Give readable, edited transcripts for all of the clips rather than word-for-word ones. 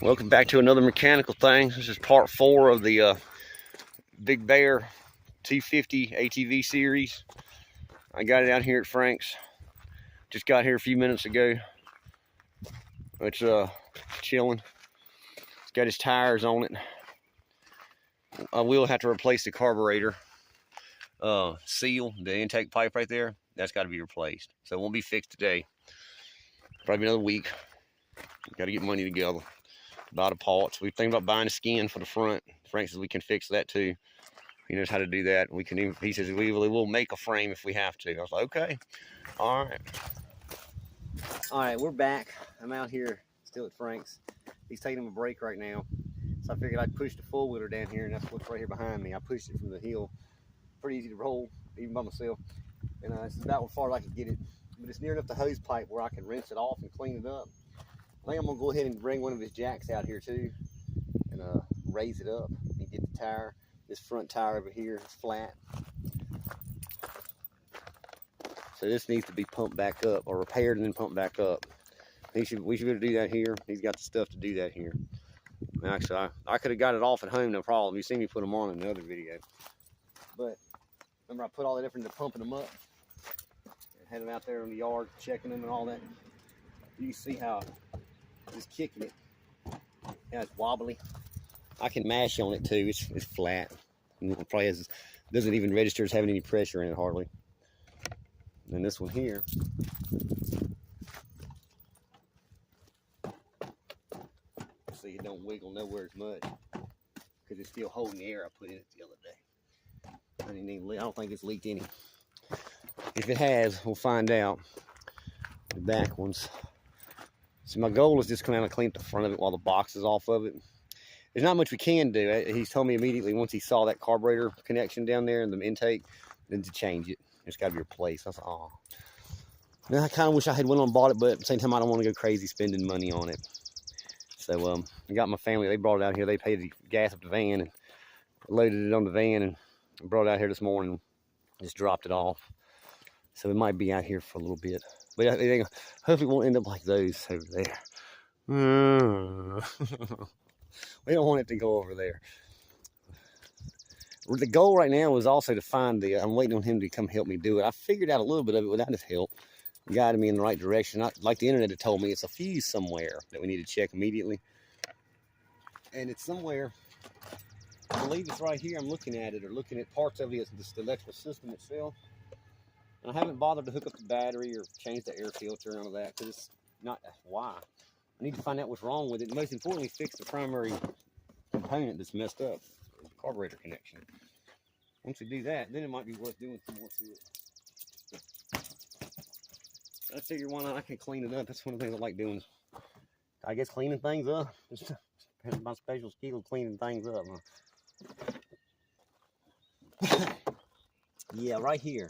Welcome back to another mechanical thing. This is part 4 of the Big Bear 250 ATV series. I got it out here at Frank's. Just got here a few minutes ago. It's chilling. It's got his tires on it. I will have to replace the carburetor seal, the intake pipe right there. That's got to be replaced. So it won't be fixed today. Probably another week. Got to get money together. Buy the parts. We're thinking about buying a skin for the front. Frank says we can fix that too. He knows how to do that. We can even, he says we will make a frame if we have to. I was like, okay. All right, we're back. I'm out here still at Frank's. He's taking him a break right now. So I figured I'd push the four-wheeler down here, and that's what's right here behind me. I pushed it from the hill. Pretty easy to roll, even by myself. And it's about as far as I can get it. But it's near enough the hose pipe where I can rinse it off and clean it up. I think I'm gonna go ahead and bring one of his jacks out here too and raise it up and get the tire. This front tire over here is flat. So this needs to be pumped back up or repaired and then pumped back up. We should be able to do that here. He's got the stuff to do that here. Actually, I could have got it off at home, no problem. You see me put them on in another video. But remember I put all that effort into pumping them up and had them out there in the yard checking them and all that. You see how just kicking it. Yeah, it's wobbly. I can mash on it too. It's flat. And it probably doesn't even register as having any pressure in it hardly. And this one here. See, it don't wiggle nowhere as much because it's still holding the air I put in it the other day. I don't think it's leaked any. If it has, we'll find out. The back ones. So my goal is just come out and clean up the front of it while the box is off of it. There's not much we can do. He's told me immediately once he saw that carburetor connection down there in the intake, then to change it. It's got to be replaced. I was like, oh. Now I kind of wish I had went on and bought it, but at the same time I don't want to go crazy spending money on it. So I got my family. They brought it out here. They paid the gas up the van and loaded it on the van and brought it out here this morning. And just dropped it off. So it might be out here for a little bit. But hopefully it won't end up like those over there. We don't want it to go over there. The goal right now is also to find I'm waiting on him to come help me do it. I figured out a little bit of it without his help. He guided me in the right direction. Like the internet had told me, it's a fuse somewhere that we need to check immediately. And it's somewhere, I believe it's right here. I'm looking at it or looking at parts of the electrical system itself. And I haven't bothered to hook up the battery or change the air filter or none of that because it's not why. I need to find out what's wrong with it. And most importantly, fix the primary component that's messed up, the carburetor connection. Once we do that, then it might be worth doing some more to it. I figure why not? I can clean it up. That's one of the things I like doing. I guess cleaning things up. It's my special skill, cleaning things up. Huh? Yeah, right here.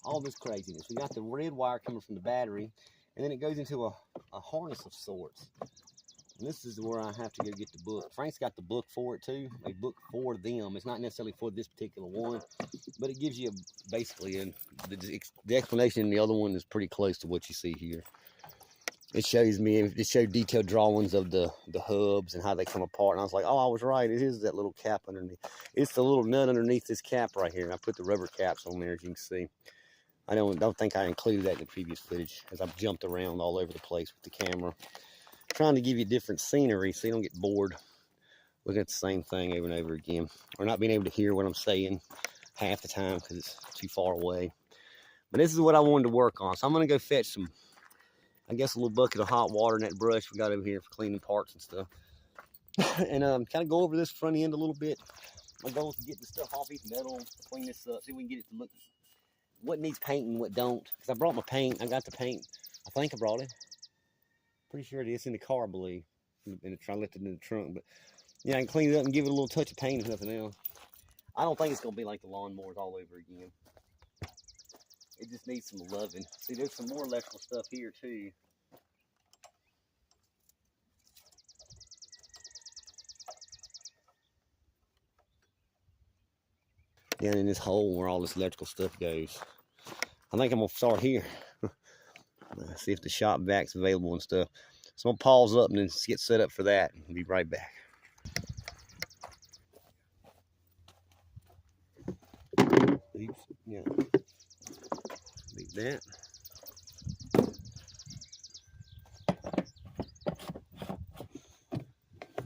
All this craziness. We got the red wire coming from the battery, and then it goes into a harness of sorts. And this is where I have to go get the book. Frank's got the book for it too. A book for them. It's not necessarily for this particular one, but it gives you basically the explanation in the other one is pretty close to what you see here. It shows me, it showed detailed drawings of the hubs and how they come apart. And I was like, oh, I was right. It is that little cap underneath. It's the little nut underneath this cap right here. And I put the rubber caps on there, as you can see. I don't think I included that in the previous footage as I've jumped around all over the place with the camera. Trying to give you different scenery so you don't get bored looking at the same thing over and over again. Or not being able to hear what I'm saying half the time because it's too far away. But this is what I wanted to work on. So I'm going to go fetch some, I guess, a little bucket of hot water and that brush we got over here for cleaning parts and stuff. And kind of go over this front end a little bit. My goal is to get this stuff off each metal, clean this up, see if we can get it to look what needs painting, what don't. Because I brought my paint. I got the paint. I think I brought it. Pretty sure it is in the car, I believe. And I left it in the trunk. But yeah, I can clean it up and give it a little touch of paint, if nothing else. I don't think it's going to be like the lawnmowers all over again. It just needs some loving. See, there's some more electrical stuff here, too. Down in this hole where all this electrical stuff goes. I think I'm going to start here. See if the shop vac's available and stuff. So I'm gonna pause up and then get set up for that. I'll be right back. Oops, yeah. Like that.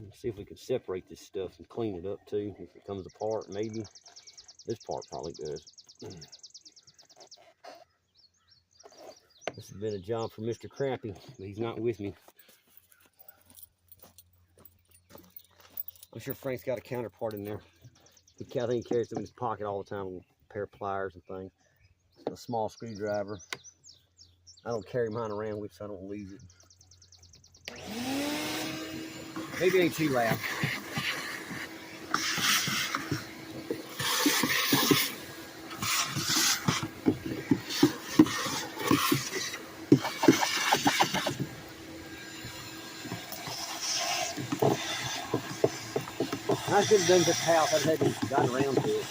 Let's see if we can separate this stuff and clean it up too. If it comes apart, maybe. This part probably does. This has been a job for Mr. Crappy, but he's not with me. I'm sure Frank's got a counterpart in there. I think he carries them in his pocket all the time, with a pair of pliers and things. A small screwdriver. I don't carry mine around with, so I don't lose it. Maybe it ain't too loud. I should have done this house. I hadn't gotten around to it.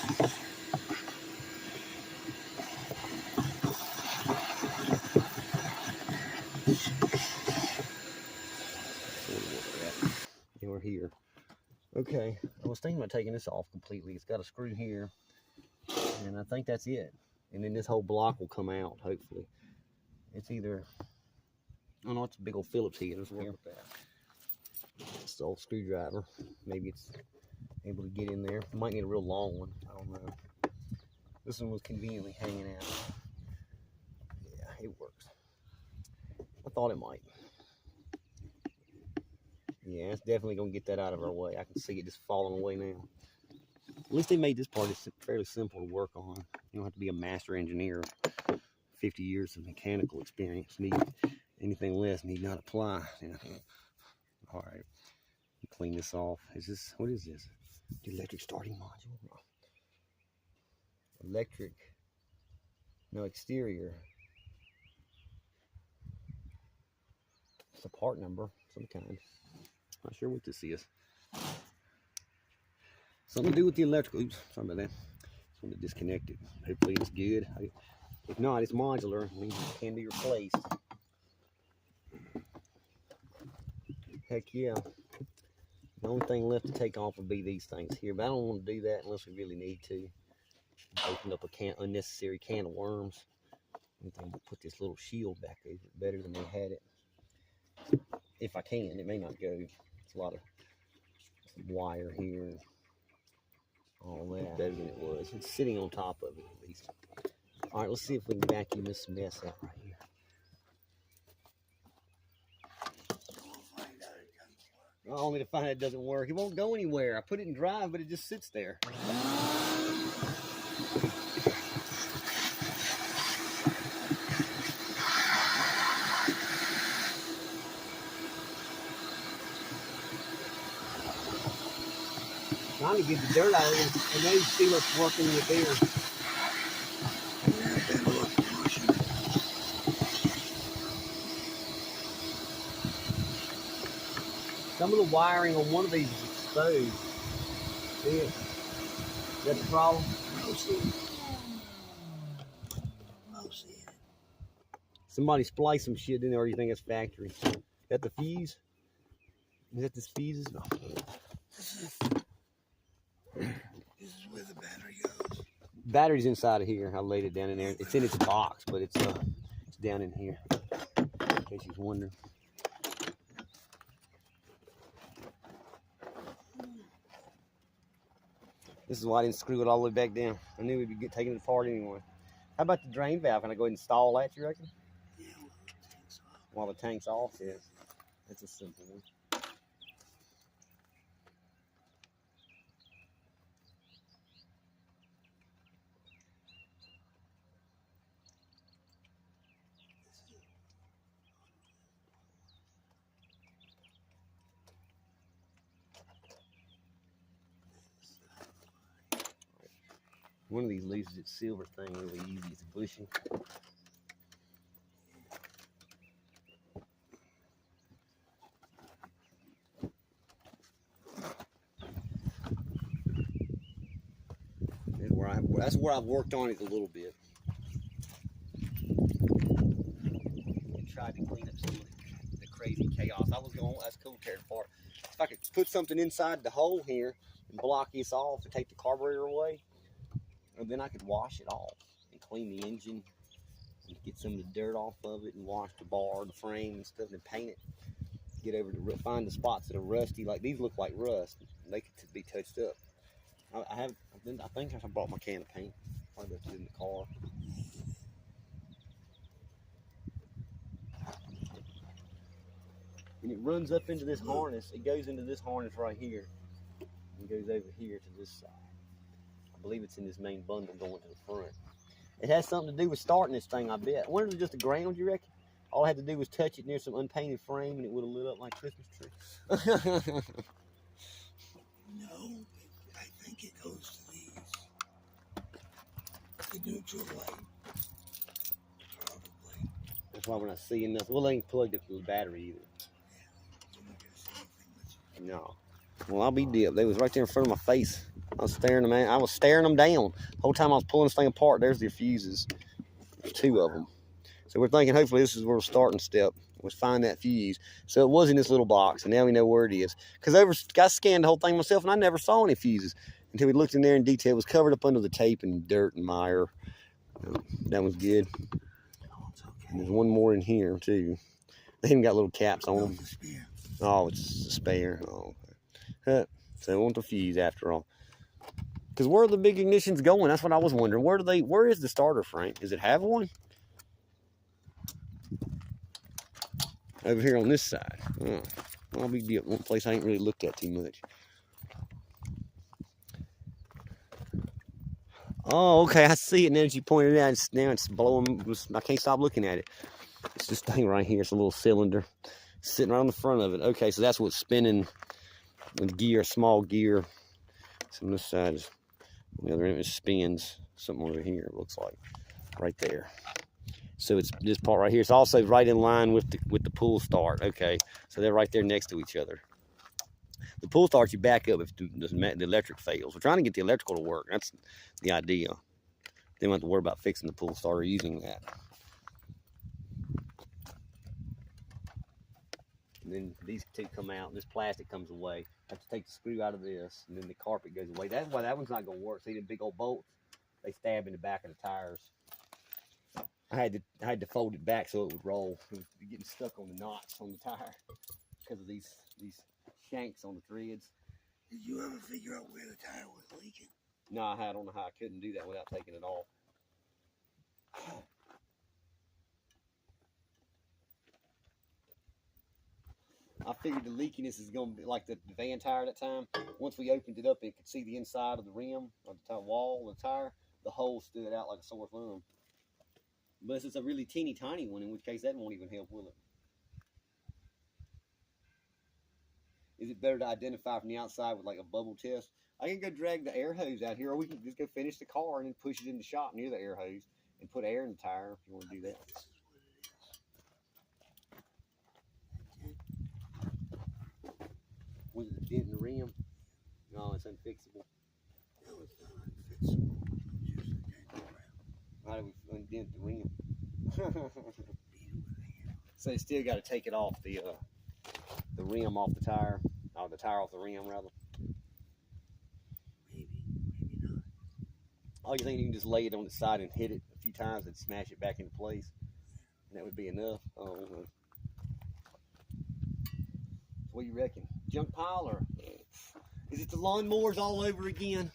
And we're here. Okay, I was thinking about taking this off completely. It's got a screw here, and I think that's it. And then this whole block will come out, hopefully. It's either, I don't know, it's a big old Phillips head. Let's work with that. It's the old screwdriver. Maybe it's able to get in there. Might need a real long one. I don't know. This one was conveniently hanging out. Yeah, it works. I thought it might. Yeah, it's definitely going to get that out of our way. I can see it just falling away now. At least they made this part fairly simple to work on. You don't have to be a master engineer. 50 years of mechanical experience. Anything less need not apply. Yeah. All right. Clean this off. What is this? The electric starting module. Electric. No, exterior. It's a part number of some kind. Not sure what this is. Something to do with the electrical. Oops, sorry about that. Just want to disconnect it. Hopefully it's good. If not, it's modular. It means it can be replaced. Heck yeah. The only thing left to take off would be these things here, but I don't want to do that unless we really need to. Open up a unnecessary can of worms. Anything but put this little shield back over it better than we had it. If I can, it may not go. It's a lot of wire here. All that better than it was. It's sitting on top of it at least. All right, let's see if we can vacuum this mess out right here. Only to find it doesn't work. It won't go anywhere. I put it in drive, but it just sits there. Trying to get the dirt out of it, and then see what's working with there. Some of the wiring on one of these is exposed. See it? Is that the problem? Somebody spliced some shit in there, or you think it's factory? Is that the fuse? Is that this fuse? No. This is where the battery goes. Battery's inside of here. I laid it down in there. It's in its box, but it's down in here. In case you're wondering. This is why I didn't screw it all the way back down. I knew we'd be taking it apart anyway. How about the drain valve? Can I go ahead and install that, you reckon? Yeah, while the tank's off? Yeah. That's a simple one. One of these loses its silver thing really easy. It's a bushing. That's where I've worked on it a little bit. I tried to clean up some of the crazy chaos. I was going. That's cool. Tear it apart. If I could put something inside the hole here and block this off and take the carburetor away, and then I could wash it off and clean the engine and get some of the dirt off of it and wash the bar, the frame and stuff, and paint it. Get over to find the spots that are rusty. Like these look like rust. They could be touched up. I think I brought my can of paint. Probably left it in the car. And it runs up into this harness. It goes into this harness right here. And goes over here to this side. I believe it's in this main bundle going to the front. It has something to do with starting this thing, I bet. I wonder if it's just the ground, you reckon? All I had to do was touch it near some unpainted frame and it would have lit up like a Christmas tree. No, I think it goes to these. The neutral light. Probably. That's why we're not seeing nothing. Well, they ain't plugged up to the battery either. No. Well, I'll be dipped. They was right there in front of my face. I was staring them at. I was staring them down. The whole time I was pulling this thing apart, there's the fuses. There's 2 of them. So we're thinking hopefully this is where the starting step was find that fuse. So it was in this little box, and now we know where it is. Because I scanned the whole thing myself, and I never saw any fuses until we looked in there in detail. It was covered up under the tape and dirt and mire. That was good. And there's one more in here too. They even got little caps on them. Oh, it's a spare. Oh, okay. So they want the fuse after all. Because where are the big ignitions going? That's what I was wondering. Where is the starter frame? Does it have one? Over here on this side. Oh, I'll be deep. One place I ain't really looked at too much. Oh, okay, I see it now that you pointed it out. Now it's blowing. I can't stop looking at it. It's this thing right here. It's a little cylinder sitting right on the front of it. Okay, so that's what's spinning the gear, small gear. So on this side is, the other end, it spins. Something over here, it looks like, right there. So it's this part right here. It's also right in line with the pull start. Okay, so they're right there next to each other. The pull start you back up if the electric fails. We're trying to get the electrical to work. That's the idea. They don't have to worry about fixing the pull start or using that. And then these 2 come out, and this plastic comes away. I have to take the screw out of this, and then the carpet goes away. That's why that one's not going to work. See the big old bolts? They stab in the back of the tires. I had to fold it back so it would roll. It was getting stuck on the knots on the tire because of these shanks on the threads. Did you ever figure out where the tire was leaking? No, I don't know how I couldn't do that without taking it off. I figured the leakiness is going to be like the van tire that time. Once we opened it up, it could see the inside of the rim, of the wall of the tire. The hole stood out like a sore thumb. Unless it's a really teeny tiny one, in which case that won't even help, will it? Is it better to identify from the outside with like a bubble test? I can go drag the air hose out here, or we can just go finish the car and then push it in the shop near the air hose and put air in the tire if you want to do that. Was it a dent in the rim? No, it's unfixable. No, it's not unfixable. Just a dent around. How do we undent the rim? So you still got to take it off the rim off the tire, or the tire off the rim rather. Maybe not. Oh, you think you can just lay it on its side and hit it a few times and smash it back into place, and that would be enough? Oh, what do you reckon? Junk pile, or is it the lawnmowers all over again?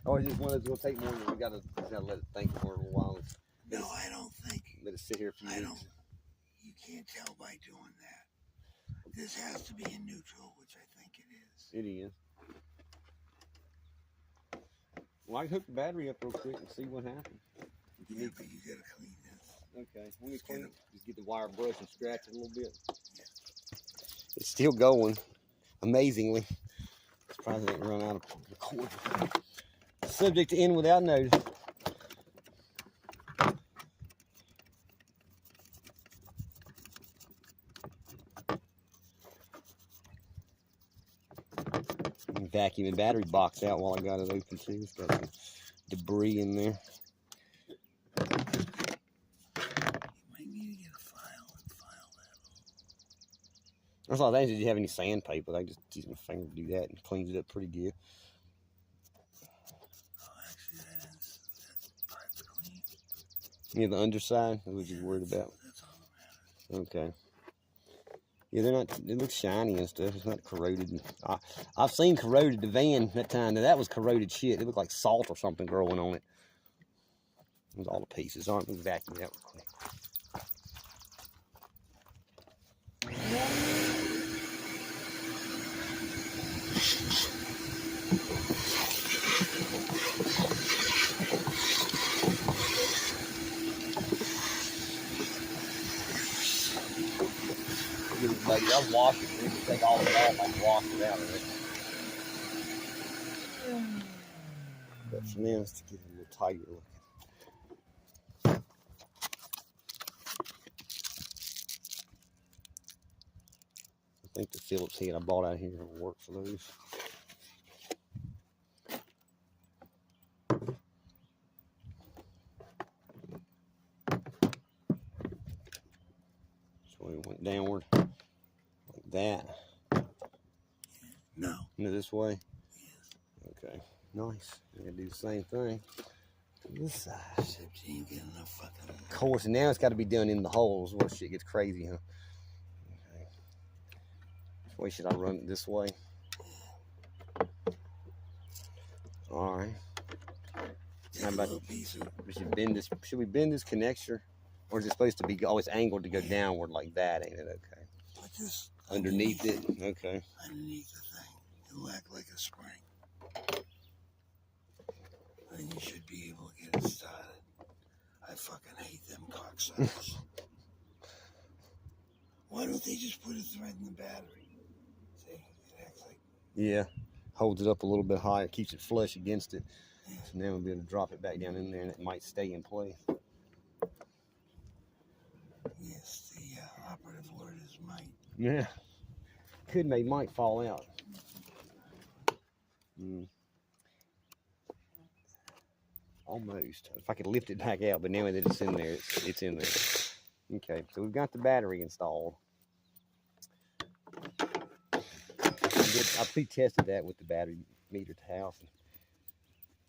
Or is it one that's gonna take more than we gotta let it think for a little while? No, I don't think. Let it sit here a few weeks. You can't tell by doing that. This has to be in neutral, which I think it is. It is. Well, I can hook the battery up real quick and see what happens. Yeah, but you gotta clean this. Okay, when we clean it, just get the wire brush and scratch it a little bit. Yeah. It's still going, amazingly. Surprised it didn't run out of the cord. Subject to end without notice. Vacuum the battery box out while I got it open too. It's got some debris in there. You might need to get a file and file that. I thought, did you have any sandpaper? I just use my finger to do that and cleans it up pretty good. Oh, actually, that part's clean. Yeah, the underside? That's what you're worried about? That's all that matters. Okay. Yeah, they're not, it looks shiny and stuff. It's not corroded. I've seen corroded the van that time. Now, that was corroded shit. It looked like salt or something growing on it. It was all the pieces. All right, let's vacuum that real quick. Buddy, I'll wash it. We can take all of it off. I can wash it out of it. But for now, let's get it a little tighter looking. I think the Phillips head I bought out here will work for those. So we went downward like that. No. Into this way? Yes. Okay. Nice. We're going to do the same thing to this side. Except you ain't getting enough fucking... Of course, and now it's got to be done in the holes where shit gets crazy, huh? Okay. Which way should I run it? This way? All right. How about should we bend this connector? Or is it supposed to be always angled to go downward like that? Ain't it? Okay. Put this Underneath it? Okay. Underneath the thing. It'll act like a spring. Then you should be able to get it started. I fucking hate them cocksuckers. Why don't they just put a thread in the battery? See, it acts like... Yeah. Holds it up a little bit higher, keeps it flush against it. Yeah. So now we'll be able to drop it back down in there and it might stay in place. Yes, the operative word is might. Yeah. Could make might fall out. Almost. If I could lift it back out, but now that it's in there, it's in there. Okay, so we've got the battery installed. I pre-tested that with the battery meter at the house. And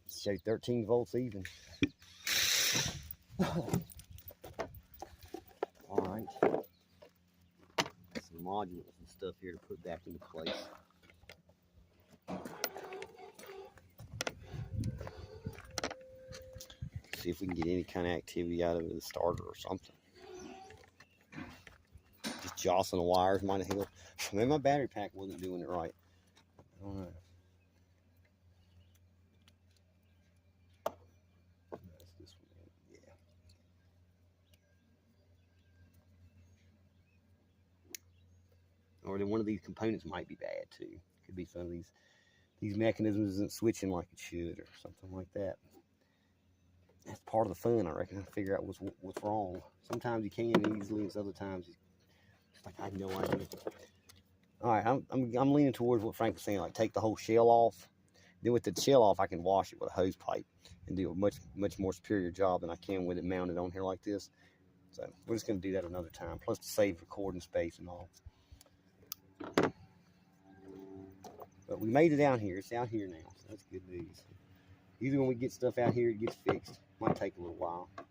it showed 13 volts even. All right. Some modules and stuff here to put back into place. See if we can get any kind of activity out of the starter or something. Just jostling the wires might have helped. Maybe my battery pack wasn't doing it right. I don't know. That's this one. Yeah. Or then one of these components might be bad too. Could be some of these mechanisms isn't switching like it should or something like that. That's part of the fun, I reckon, to figure out what's wrong. Sometimes you can easily, and other times it's like I have no idea. All right, I'm leaning towards what Frank was saying, like take the whole shell off. Then with the shell off, I can wash it with a hose pipe and do a much more superior job than I can with it mounted on here like this. So we're just gonna do that another time. Plus to save recording space and all. But we made it out here. It's out here now, so that's good news. Usually when we get stuff out here, it gets fixed. Might take a little while. All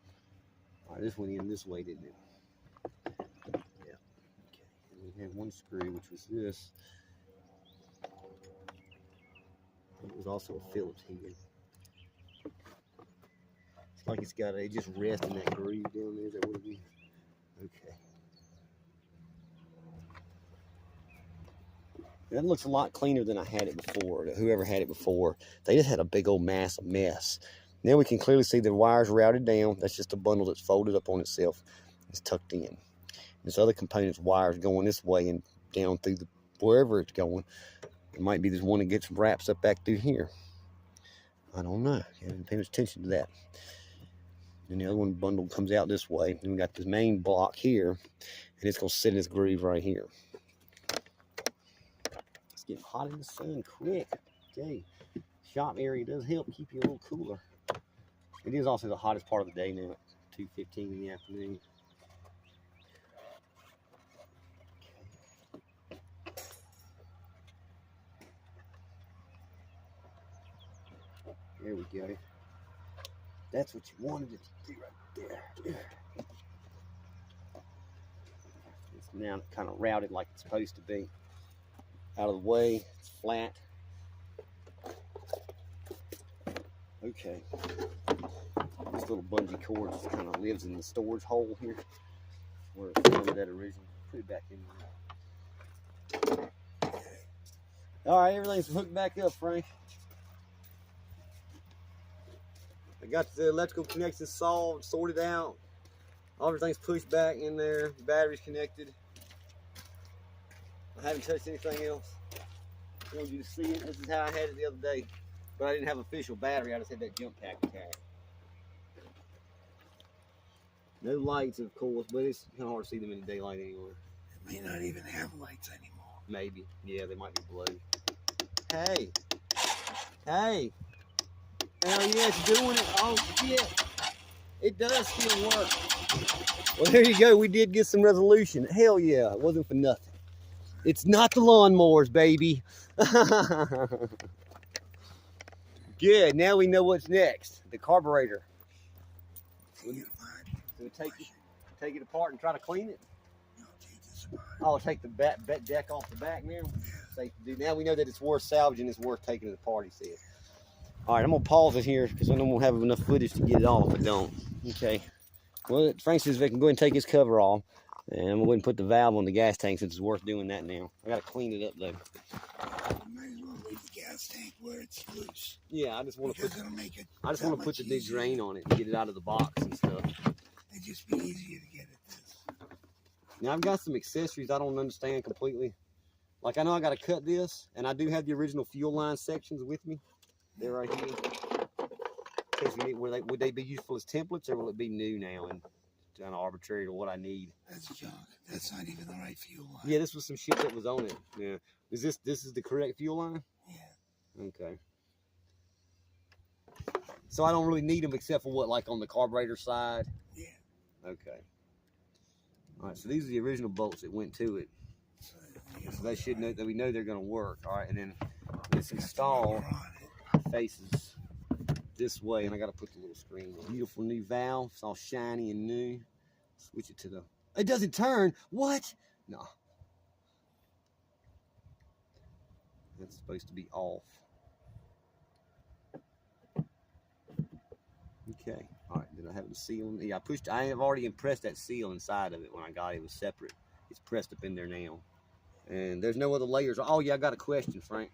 right, this went in this way, didn't it? Yeah. Okay. And we had one screw, which was this. It was also a Phillips head. It's like it's got it just rests in that groove down there. Is that what it is? Okay. That looks a lot cleaner than I had it before. Whoever had it before, they just had a big old mess. Now we can clearly see the wires routed down. That's just a bundle that's folded up on itself. It's tucked in. This other component's wires going this way and down through wherever it's going. It might be this one that gets wraps up back through here. I don't know. I haven't paid attention to that. And the other one bundle comes out this way. And we got this main block here, and it's gonna sit in this groove right here. It's getting hot in the sun quick. Okay. Shop area does help keep you a little cooler. It is also the hottest part of the day now at 2:15 in the afternoon. Okay. There we go. That's what you wanted it to do right there. It's now kind of routed like it's supposed to be. Out of the way, it's flat. Okay. This little bungee cord just kind of lives in the storage hole here where it started at originally. Put it back in there. All right, everything's hooked back up, Frank. I got the electrical connections solved, sorted out. Everything's pushed back in there. The battery's connected. I haven't touched anything else. I wanted you to see it. This is how I had it the other day. But I didn't have official battery. I just had that jump pack attached. No lights, of course, but it's kind of hard to see them in the daylight anywhere. It may not even have lights anymore. Maybe. Yeah, they might be blue. Hey. Hey. Hell yeah, it's doing it. Oh, shit. It does still work. Well, there you go. We did get some resolution. Hell yeah. It wasn't for nothing. It's not the lawnmowers, baby. Good. Now we know what's next. The carburetor. So we take it apart and try to clean it. No, take this apart. Oh, take the back deck off the back now. Safe to do. Now we know that it's worth salvaging. It's worth taking to the party. He said. All right, I'm gonna pause it here because I don't have enough footage to get it off. If I don't. Okay. Well, Frank says if I can go ahead and take his cover off, and I'm gonna go ahead and put the valve on the gas tank since it's worth doing that now. I gotta clean it up though. You might as well leave the gas tank where it's loose. Yeah, I just want to put. It'll make it I just want to put the big drain on it and get it out of the box and stuff. It'd just be easier to get at this. Now I've got some accessories I don't understand completely. Like I know I gotta cut this, and I do have the original fuel line sections with me. They're right here. Would they be useful as templates, or will it be new now and kind of arbitrary to what I need? That's junk. That's not even the right fuel line. Yeah, this was some shit that was on it. Yeah. Is this is the correct fuel line? Yeah. Okay. So I don't really need them except for what, like on the carburetor side? Yeah. Okay. All right, so these are the original bolts that went to it. So they should know that we know they're gonna work. All right, and then this install faces this way, and I got to put the little screen on. Beautiful new valve. It's all shiny and new. Switch it to the... It doesn't turn. What? No. That's supposed to be off. Okay. All right. Did I have the seal? Yeah, I have already impressed that seal inside of it when I got it. It was separate. It's pressed up in there now. And there's no other layers. Oh, yeah, I got a question, Frank.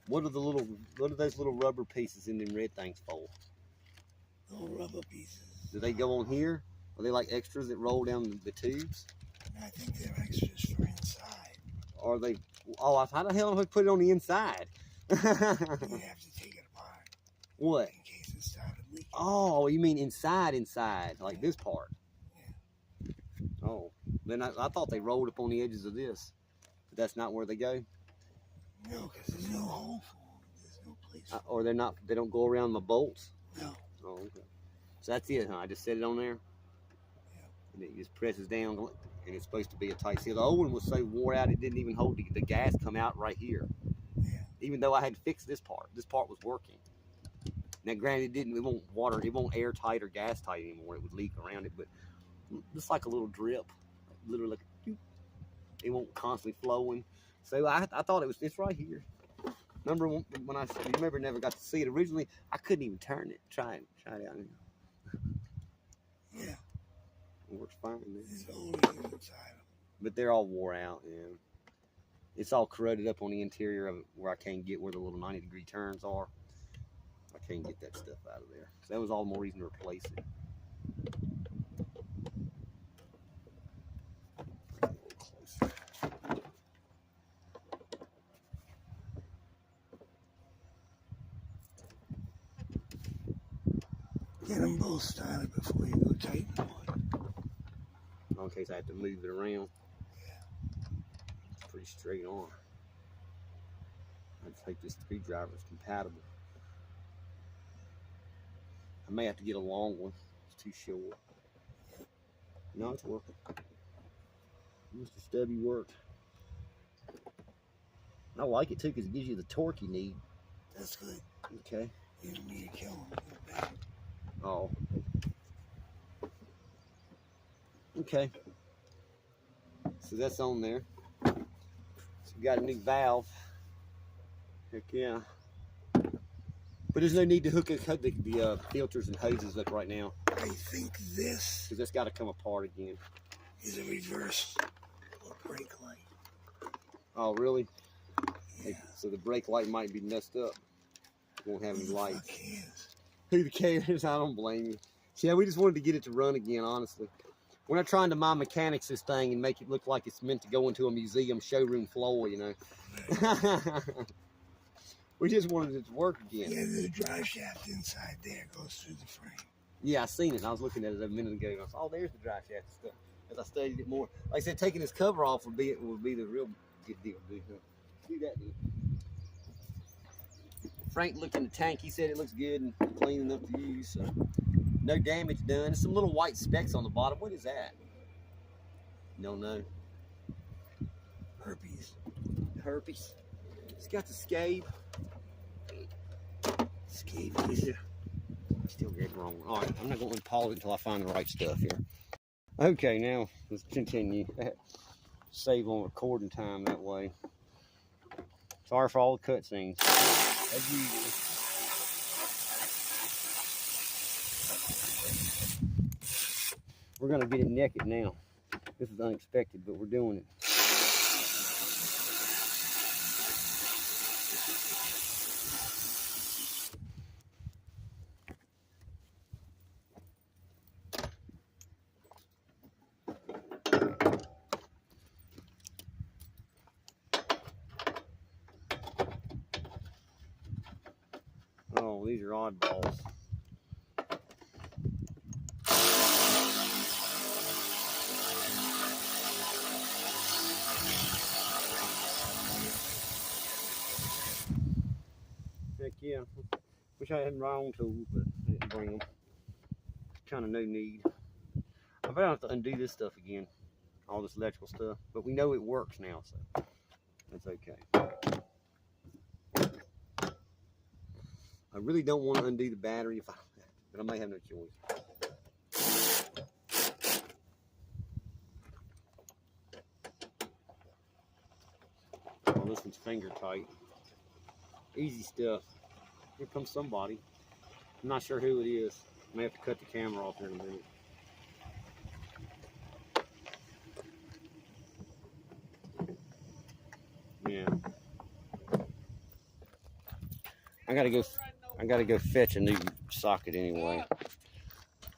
What are those little rubber pieces in them red things for? Little rubber pieces. Do they go on here? Are they like extras that roll down the tubes? I think they're extras for inside. Are they? Oh, how the hell am I going to put it on the inside? You have to take it apart. What? In case it started leaking. Oh, you mean inside, like this part? Yeah. Oh, then I thought they rolled up on the edges of this. But that's not where they go? No, because there's no hole for them. There's no place. Or they're not? They don't go around my bolts? No. Oh, okay. So that's it, huh? I just set it on there. Yeah. And it just presses down, and it's supposed to be a tight seal. The old one was so wore out it didn't even hold the gas come out right here. Yeah. Even though I had fixed this part was working. Now, granted, it won't airtight or gas tight anymore. It would leak around it, but just like a little drip, literally, like, it won't constantly flowing. So I thought it's right here. Remember when you never got to see it originally? I couldn't even turn it. Try it out. Yeah. It works fine. There's holes inside them. But they're all wore out. Yeah. It's all corroded up on the interior of it where I can't get where the little 90-degree turns are. I can't get that stuff out of there. So that was all the more reason to replace it. A little closer. Get them both started before you go tighten one. In case I have to move it around. Yeah. It's pretty straight on. I just hope this screwdriver is compatible. I may have to get a long one. It's too short. No, it's working. Mr. Stubby worked. I like it too because it gives you the torque you need. That's good. Okay. You don't need to kill him. Go back. Oh. Okay. So that's on there. So we got a new valve. Heck yeah. But there's no need to hook the filters and hoses up right now. I think this Because that's got to come apart again. is a reverse brake light. Oh, really? Yeah. So the brake light might be messed up. Won't have any lights. Who the fuck cares? Who the cares? I don't blame you. Yeah, we just wanted to get it to run again, honestly. We're not trying to mind mechanics this thing and make it look like it's meant to go into a museum showroom floor, you know. We just wanted it to work again. Yeah, the drive shaft inside there goes through the frame. Yeah, I seen it. I was looking at it a minute ago. I said, oh, there's the drive shaft stuff. As I studied it more, like I said, taking this cover off would be the real good deal. Do that, dude. Frank looked in the tank. He said it looks good and clean enough to use. So no damage done. There's some little white specks on the bottom. What is that? Don't know. Herpes. Herpes. It's got the scab. Scabies. Yeah. Still getting wrong. All right, I'm not going to pause it until I find the right stuff here. Okay, now let's continue. Save on recording time that way. Sorry for all the cutscenes. As usual. We're going to get it naked now. This is unexpected, but we're doing it. Oh, these are oddballs. Heck yeah. Wish I had my own tools, but I didn't bring them. Kind of no need. I bet I'll have to undo this stuff again. All this electrical stuff. But we know it works now, so that's okay. I really don't want to undo the battery, but I may have no choice. Oh, this one's finger tight. Easy stuff. Here comes somebody. I'm not sure who it is. I may have to cut the camera off here in a minute. Yeah. I gotta go fetch a new socket anyway.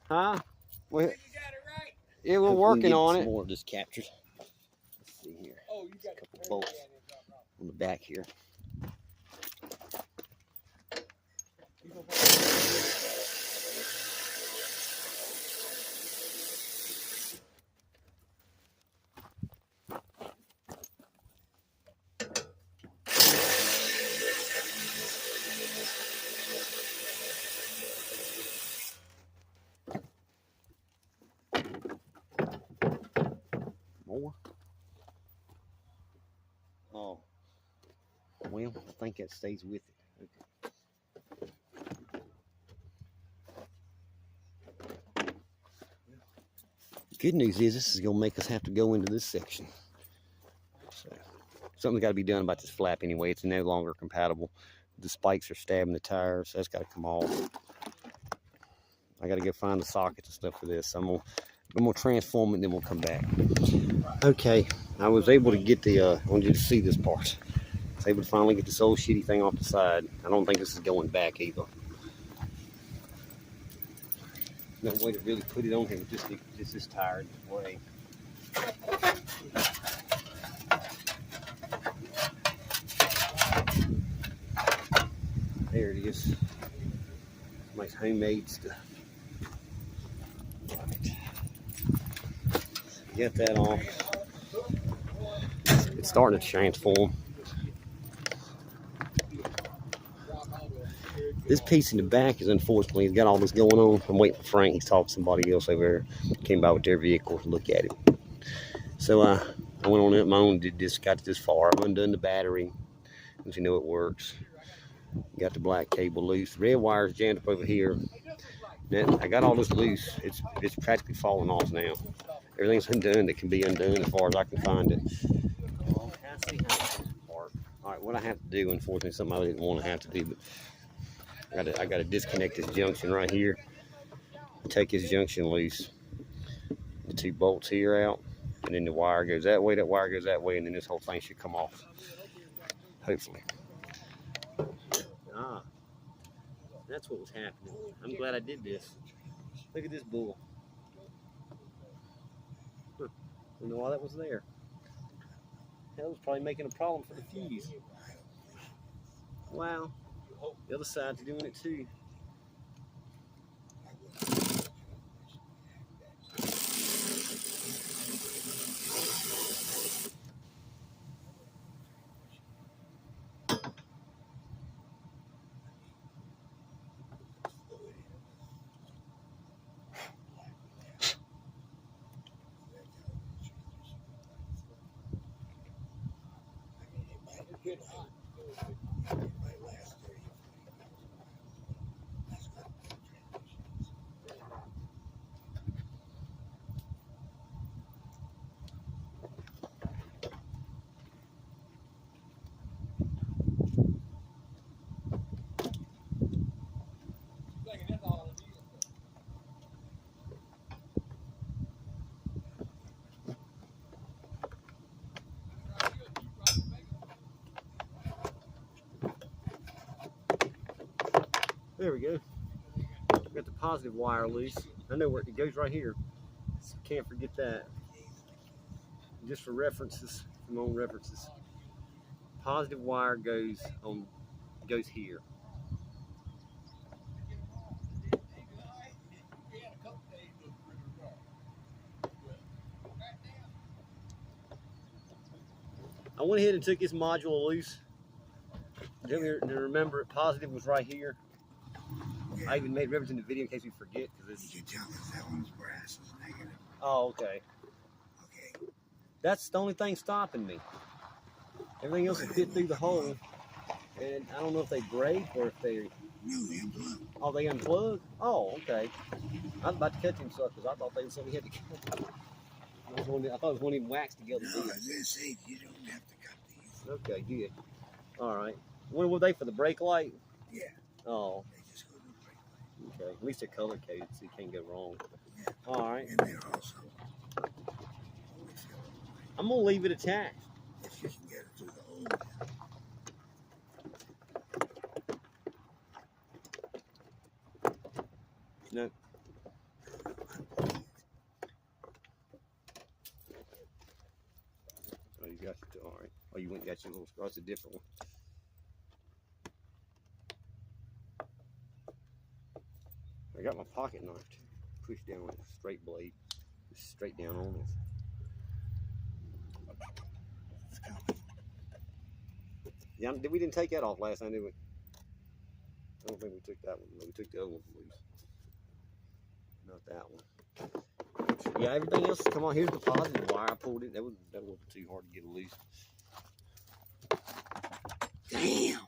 Huh? Well, You got it right. yeah, we're working on it. More just captured. Let's see here. Oh, you got a couple bolts on the back here. More? Oh. Well, I think that stays with it. Okay. Good news is this is going to make us have to go into this section. So, something's got to be done about this flap anyway. It's no longer compatible. The spikes are stabbing the tires, so that's got to come off. I got to go find the sockets and stuff for this. I'm gonna transform it and then we'll come back. Okay, I was able to get the, I want you to see this part. I was able to finally get this old shitty thing off the side. I don't think this is going back either. No way to really put it on here, just this tire in this way. There it is. Nice homemade stuff. Right. Get that off. It's starting to transform. This piece in the back is unfortunately, it's got all this going on. I'm waiting for Frank. He's talking to somebody else over there. Came by with their vehicle to look at it. So I went on it my own, got this far. I've undone the battery, as you know it works. Got the black cable loose. Red wire's jammed up over here. Now, I got all this loose. It's practically falling off now. Everything's undone that can be undone as far as I can find it. All right, what I have to do, unfortunately, something I didn't want to have to do, but I got to disconnect this junction right here. Take this junction loose. The 2 bolts here out, and then the wire goes that way. That wire goes that way, and then this whole thing should come off. Hopefully. Ah, that's what was happening. I'm glad I did this. Look at this bull. Huh. I don't know why that was there. That was probably making a problem for the fuse. Wow. The other side's doing it too. There we go. Got the positive wire loose. I know where it goes right here. So can't forget that. Just for references, for my own references. Positive wire goes here. I went ahead and took this module loose. To remember it, positive was right here. Yeah. I even made reference in the video in case we forget. You can tell that one's brass is negative. Oh, okay. Okay. That's the only thing stopping me. Everything else will fit through the hole. And I don't know if they break or if they... No, they unplug. Oh, they unplug? Oh, okay. I was about to cut them suckers. I thought they were something we had to cut. I thought it was one of them waxed together. No, I was going to say, you don't have to cut these. Okay, good. All right. When were they for the brake light? Yeah. Oh. They just go to the brake light. Okay. At least they're color coded so you can't go wrong. Yeah. All right. And they're also always got I'm going to leave it attached. if you can get it through the hole. No. Oh, you got it. All right. Oh, you went and got your little. That's a different one. I got my pocket knife to push down with a straight blade. Just straight down on this. It's coming. Yeah, we didn't take that off last time, did we? I don't think we took that one. No, we took the other one loose. Not that one. Yeah, everything else. Come on, here's the positive wire. I pulled it. That wasn't too hard to get loose. Damn.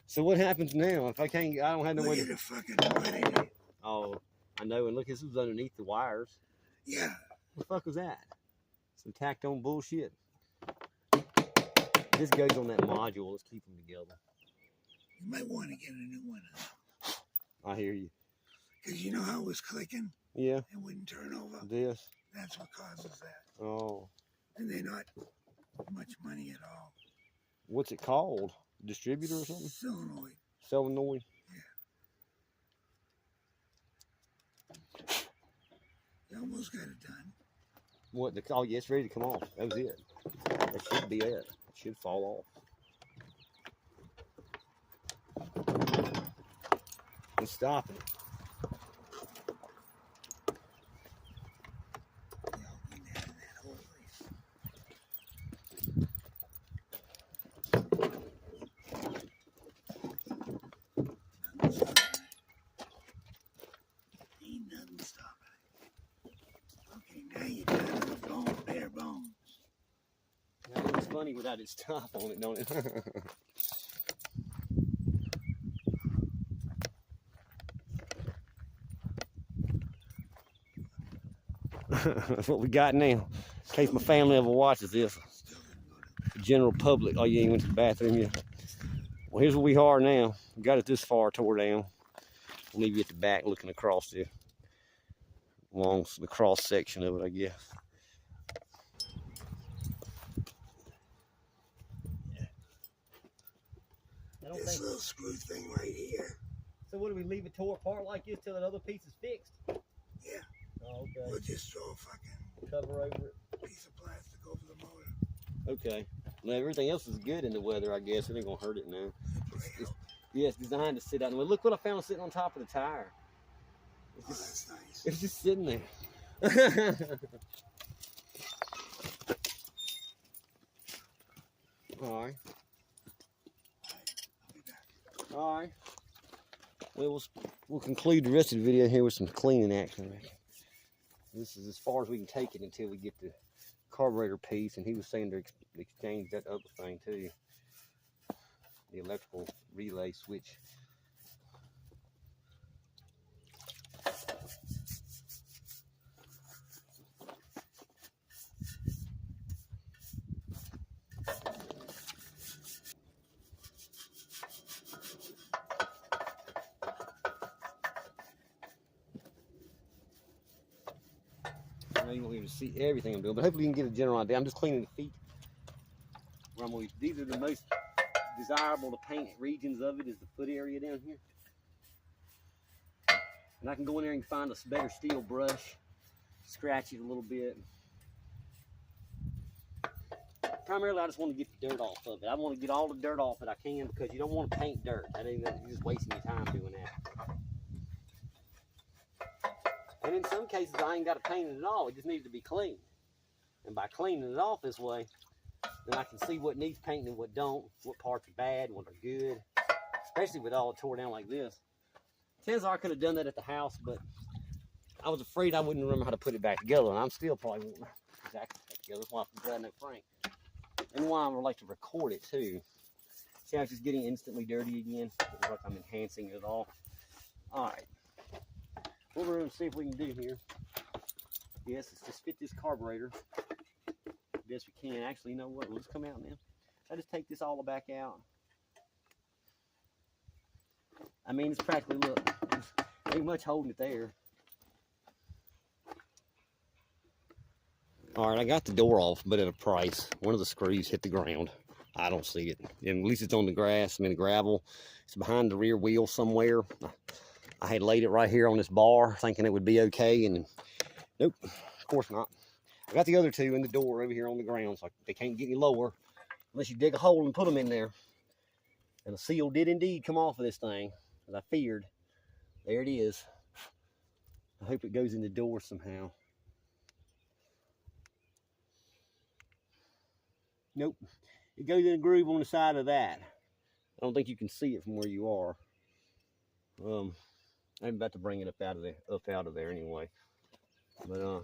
So what happens now if I can't? I don't have no way Look to. at the fucking money. Oh, I know. And look, this was underneath the wires. Yeah. What the fuck was that? Some tacked on bullshit. This goes on that module. Let's keep them together. You might want to get a new one. I hear you. Because you know how it was clicking? Yeah. It wouldn't turn over. This. That's what causes that. Oh. And they're not much money at all. What's it called? Distributor or something? Solenoid. Solenoid. Yeah. You almost got it done. What? Oh, yeah, it's ready to come off. That was it. That should be it. It should fall off. And stop it. Funny without its top on it, don't it? That's what we got now. In case my family ever watches this. The general public. Oh, yeah, you went to the bathroom, yeah. Well, here's where we are now. We got it this far tore down. I'll leave you at the back looking across the along the cross section of it, I guess. This little screw thing right here. So what do we leave it tore apart like this till that other piece is fixed? Yeah. Oh, okay. We'll just throw a fucking Cover over it. piece of plastic over the motor. Okay. Well, everything else is good in the weather, I guess. It ain't gonna hurt it now. Yeah, it's designed to sit out. Well, look what I found sitting on top of the tire. Oh, that's nice. It's just sitting there. All right. All right. Well, we'll conclude the rest of the video here with some cleaning action. This is as far as we can take it until we get the carburetor piece, and he was saying to exchange that other thing too, the electrical relay switch. I know you won't be able to see everything I'm doing, but hopefully you can get a general idea. I'm just cleaning the feet. Where I'm always, these are the most desirable to paint regions of it, is the foot area down here. And I can go in there and find a better steel brush, scratch it a little bit. Primarily, I just want to get the dirt off of it. I want to get all the dirt off that I can, because you don't want to paint dirt. You're just wasting your time doing that. And in some cases, I ain't got to paint it at all. It just needs to be clean. And by cleaning it off this way, then I can see what needs painting and what don't, what parts are bad, what are good, especially with all tore down like this. Chances are I could have done that at the house, but I was afraid I wouldn't remember how to put it back together, and I'm still probably won't exactly put it together. That's why I'm glad no Frank. And why I would like to record it too. See how it's just getting instantly dirty again? It looks like I'm enhancing it all. All right. What we're going to see if we can do here, yes, is just fit this carburetor best we can. Actually, you know what? We'll just come out now. I just take this all back out. I mean, it's practically, look, ain't much holding it there. All right, I got the door off, but at a price. One of the screws hit the ground. I don't see it. And at least it's on the grass, I mean the gravel. It's behind the rear wheel somewhere. I had laid it right here on this bar, thinking it would be okay, and nope, of course not. I got the other two in the door over here on the ground, so they can't get any lower unless you dig a hole and put them in there. And the seal did indeed come off of this thing, as I feared. There it is. I hope it goes in the door somehow. Nope, it goes in a groove on the side of that. I don't think you can see it from where you are. I'm about to bring it up out of there anyway. But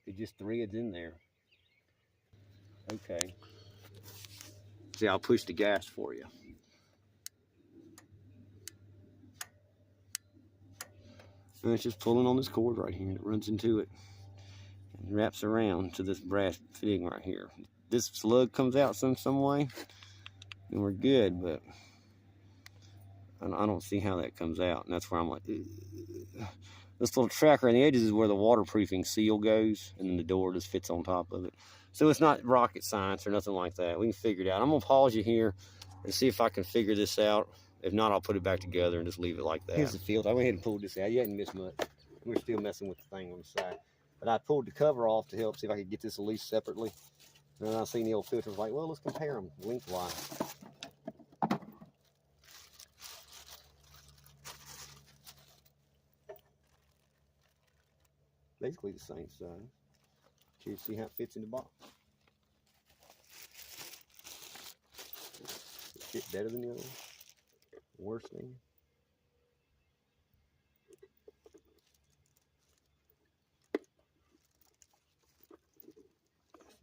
it just threads in there. Okay. See, I'll push the gas for you. And it's just pulling on this cord right here, and it runs into it and wraps around to this brass fitting right here. This slug comes out some way, and we're good, but I don't see how that comes out, and that's where I'm like, ugh. This little tracker on the edges is where the waterproofing seal goes, and then the door just fits on top of it. So it's not rocket science or nothing like that. We can figure it out. I'm gonna pause you here and see if I can figure this out. If not, I'll put it back together and just leave it like that. Here's the field. I went ahead and pulled this out. You hadn't missed much. We're still messing with the thing on the side. But I pulled the cover off to help see if I could get this released separately. And then I seen the old filter. I was like, well, let's compare them lengthwise. Basically the same size. Curious to see how it fits in the box. Does it fit better than the other one? Worse than?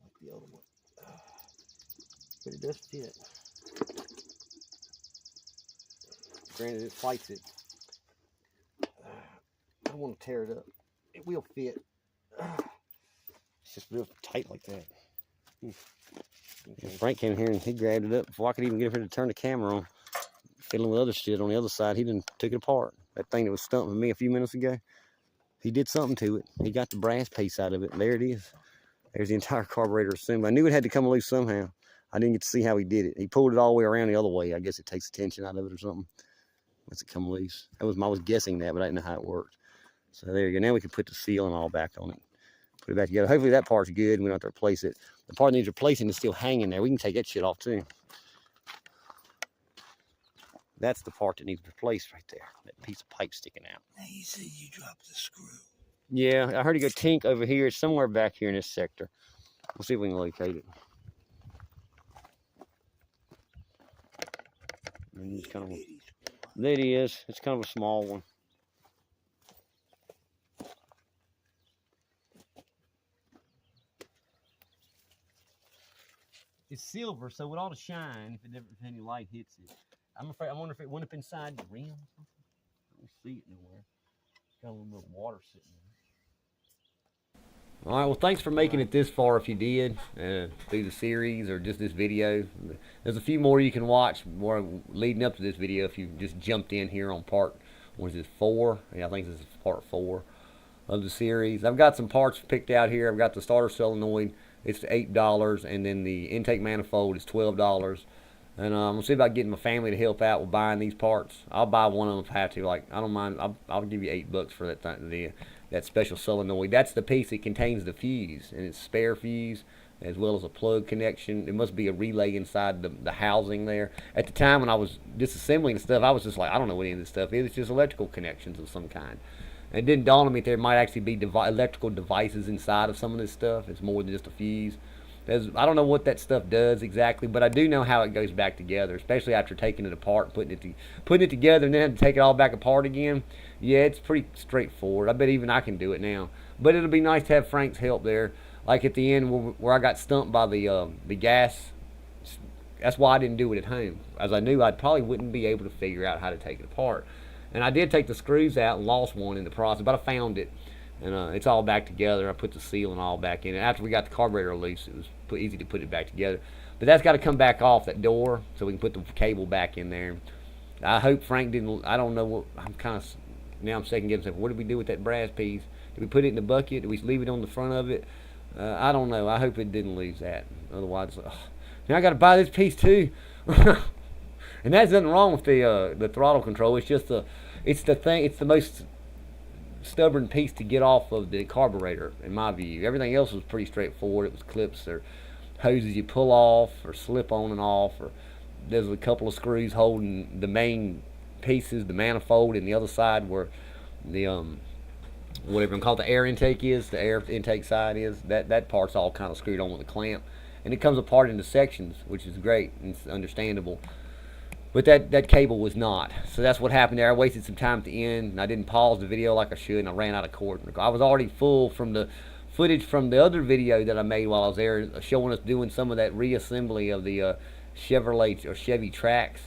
Like the other one. But it does fit. Granted, it fights it. I don't want to tear it up. it will fit. It's just real tight like that. Okay. Frank came here and he grabbed it up before I could even get here to turn the camera on. Fiddling with other shit on the other side, he done took it apart. That thing that was stumping me a few minutes ago, he did something to it. He got the brass piece out of it. There it is. There's the entire carburetor assembly. I knew it had to come loose somehow. I didn't get to see how he did it. He pulled it all the way around the other way. I guess it takes the tension out of it or something. Lets it come loose. I was guessing that, but I didn't know how it worked. So there you go. Now we can put the seal and all back on it. Put it back together. Hopefully that part's good and we don't have to replace it. The part that needs replacing is still hanging there. We can take that shit off too. That's the part that needs replaced right there. That piece of pipe sticking out. Now you said you dropped the screw. Yeah, I heard it go tink over here. It's somewhere back here in this sector. We'll see if we can locate it. And it's kind of there it is. It's kind of a small one. It's silver, so it ought to shine if any light hits it. I wonder if it went up inside the rim or something. I don't see it nowhere. Got a little bit of water sitting there. All right, well, thanks for making it this far if you did, through the series or just this video. There's a few more you can watch more leading up to this video if you just jumped in here on part, what is this, 4? Yeah, I think this is part 4 of the series. I've got some parts picked out here. I've got the starter solenoid. It's $8, and then the intake manifold is $12. And I'm gonna see about getting my family to help out with buying these parts. I'll buy one of them if I have to. Like, I don't mind. I'll give you $8 for that thing, that special solenoid. That's the piece that contains the fuse, and it's spare fuse as well as a plug connection. It must be a relay inside the housing there. At the time when I was disassembling the stuff, I was just like, I don't know what any of this stuff is. It's just electrical connections of some kind. And it didn't dawn on me that there might actually be electrical devices inside of some of this stuff. It's more than just a fuse. I don't know what that stuff does exactly, but I do know how it goes back together, especially after taking it apart, putting it together, and then having to take it all back apart again. Yeah, it's pretty straightforward. I bet even I can do it now. But it'll be nice to have Frank's help there. Like at the end where I got stumped by the gas. That's why I didn't do it at home, as I knew I probably wouldn't be able to figure out how to take it apart. And I did take the screws out and lost one in the process, but I found it. And it's all back together. I put the seal and all back in. And after we got the carburetor loose, it was easy to put it back together. But that's got to come back off that door so we can put the cable back in there. I hope Frank didn't. I don't know what. Now I'm second guessing. What did we do with that brass piece? Did we put it in the bucket? Did we leave it on the front of it? I don't know. I hope it didn't lose that. Otherwise, now I got to buy this piece too. And there's nothing wrong with the throttle control. It's just it's the most stubborn piece to get off of the carburetor, in my view. Everything else was pretty straightforward. It was clips or hoses you pull off or slip on and off, or there's a couple of screws holding the main pieces, the manifold, and the other side where the whatever I'm called the air intake is, the air intake side is, that part's all kind of screwed on with a clamp, and it comes apart into sections, which is great and it's understandable. But that cable was not. So that's what happened there. I wasted some time at the end, and I didn't pause the video like I should, and I ran out of cord. I was already full from the footage from the other video that I made while I was there, showing us doing some of that reassembly of the Chevrolet or Chevy Trax.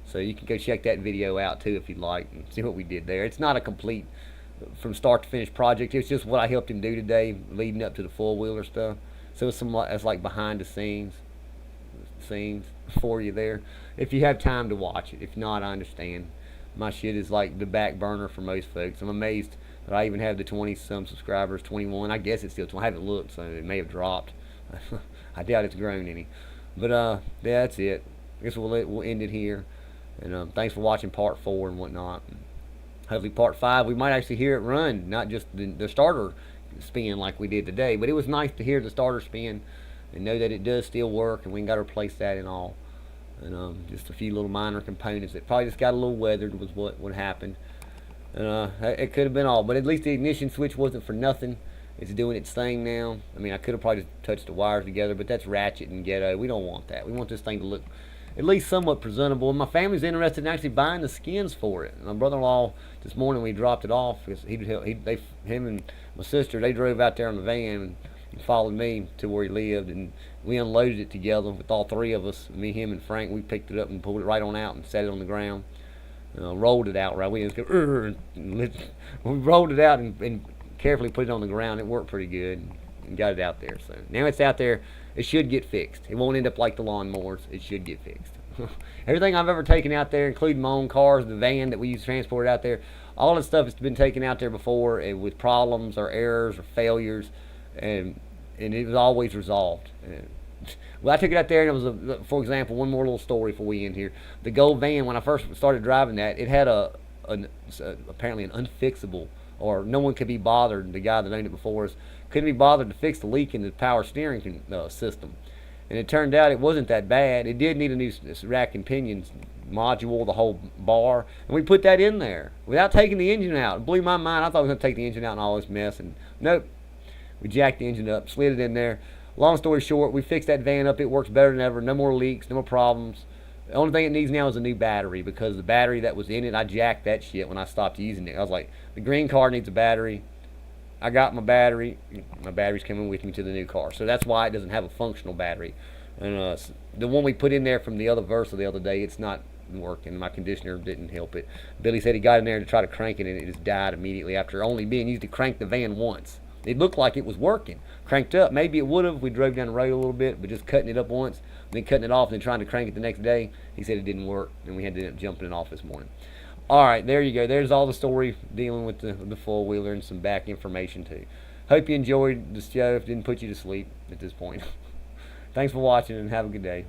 So you can go check that video out too if you'd like and see what we did there. It's not a complete from start to finish project. It's just what I helped him do today leading up to the four-wheeler stuff. So it's like behind the scenes for you there if you have time to watch it. If not, I understand. My shit is like the back burner for most folks. I'm amazed that I even have the 20-some subscribers, 21. I guess it's still 20. I haven't looked, so it may have dropped. I doubt it's grown any. But yeah, that's it. I guess we'll end it here. And thanks for watching part 4 and whatnot. Hopefully part 5 we might actually hear it run, not just the starter spin like we did today. But it was nice to hear the starter spin and know that it does still work, and we got to replace that and all. And just a few little minor components that probably just got a little weathered was what happened. And it could have been all, but at least the ignition switch wasn't for nothing. It's doing its thing now. I mean, I could have probably just touched the wires together, but that's ratchet and ghetto. We don't want that. We want this thing to look at least somewhat presentable. And my family's interested in actually buying the skins for it. And my brother-in-law, this morning we dropped it off, because him and my sister, they drove out there in the van and followed me to where he lived, and we unloaded it together with all 3 of us, me, him, and Frank. We picked it up and pulled it right on out and set it on the ground. Rolled it out right. We just go, we rolled it out and carefully put it on the ground. It worked pretty good and got it out there. So now it's out there. It should get fixed. It won't end up like the lawnmowers. It should get fixed. Everything I've ever taken out there, including my own cars, the van that we use to transport out there, all this stuff has been taken out there before with problems or errors or failures, and it was always resolved. Well, I took it out there, and it was, for example, one more little story for we in here. The gold van, when I first started driving that, it had apparently an unfixable, or no one could be bothered, the guy that owned it before us, couldn't be bothered to fix the leak in the power steering system. And it turned out it wasn't that bad. It did need a new rack and pinions module, the whole bar, and we put that in there without taking the engine out. It blew my mind. I thought we were going to take the engine out and all this mess, and nope. We jacked the engine up, slid it in there. Long story short, we fixed that van up. It works better than ever. No more leaks, no more problems. The only thing it needs now is a new battery, because the battery that was in it, I jacked that shit when I stopped using it. I was like, the green car needs a battery. I got my battery. My battery's coming with me to the new car. So that's why it doesn't have a functional battery. And the one we put in there from the other Versa the other day, it's not working. My conditioner didn't help it. Billy said he got in there to try to crank it, and it just died immediately after only being used to crank the van once. It looked like it was working. Cranked up. Maybe it would have. We drove down the road a little bit, but just cutting it up once, then cutting it off, and then trying to crank it the next day. He said it didn't work, and we had to end up jumping it off this morning. All right, there you go. There's all the story dealing with the four-wheeler and some back information, too. Hope you enjoyed the show. If it didn't put you to sleep at this point. Thanks for watching, and have a good day.